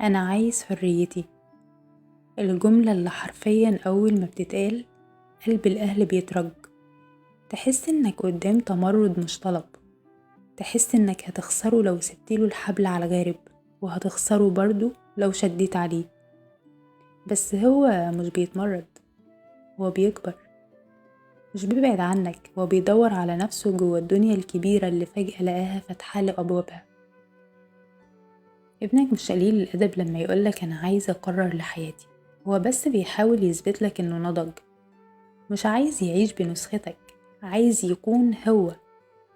أنا عايز حريتي. الجملة اللي حرفيا أول ما بتتقال قلب الأهل بيترج. تحس إنك قدام تمرد مش طلب. تحس إنك هتخسره لو سبتيله الحبل على غارب، وهتخسره برضو لو شديت عليه. بس هو مش بيتمرد، هو بيكبر. مش بيبعد عنك، هو بيدور على نفسه جوه الدنيا الكبيرة اللي فجأة لقاها فاتحاله أبوابها. ابنك مش قليل الأدب لما يقولك أنا عايز أقرر لحياتي. هو بس بيحاول يثبتلك إنه نضج. مش عايز يعيش بنسختك، عايز يكون هو.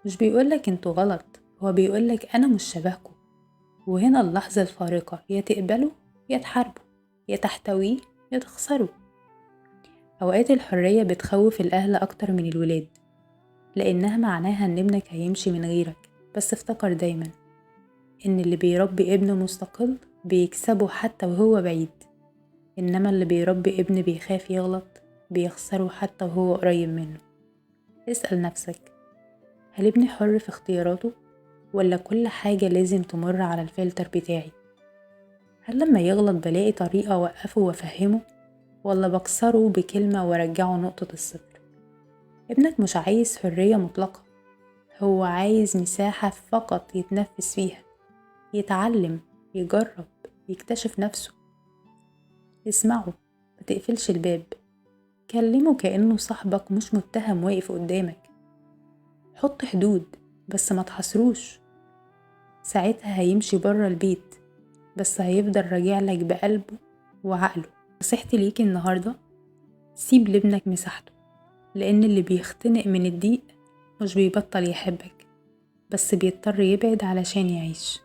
مش بيقولك انتوا غلط، هو بيقولك أنا مش شبهكم. وهنا اللحظة الفارقة، يا تقبله يا تحاربه، يا تحتويه يا تخسره. أوقات الحرية بتخوف الأهل أكتر من الولاد، لأنها معناها إن ابنك هيمشي من غيرك. بس افتكر دايما إن اللي بيربي ابنه مستقل بيكسبه حتى وهو بعيد، إنما اللي بيربي ابن بيخاف يغلط بيخسره حتى وهو قريب منه. اسأل نفسك، هل ابني حر في اختياراته، ولا كل حاجة لازم تمر على الفلتر بتاعي؟ هل لما يغلط بلاقي طريقة أوقفه وأفهمه، ولا بكسره بكلمة وارجعه نقطة الصفر؟ ابنك مش عايز حرية مطلقة، هو عايز مساحة فقط يتنفس فيها، يتعلم، يجرب، يكتشف نفسه. اسمعه، متقفلش الباب. كلمه كأنه صاحبك مش متهم واقف قدامك. حط حدود بس ما تحصروش. ساعتها هيمشي برا البيت، بس هيفضل راجعلك بقلبه وعقله. نصيحتي ليكي النهاردة، سيب لابنك مساحته، لأن اللي بيختنق من الضيق مش بيبطل يحبك، بس بيضطر يبعد علشان يعيش.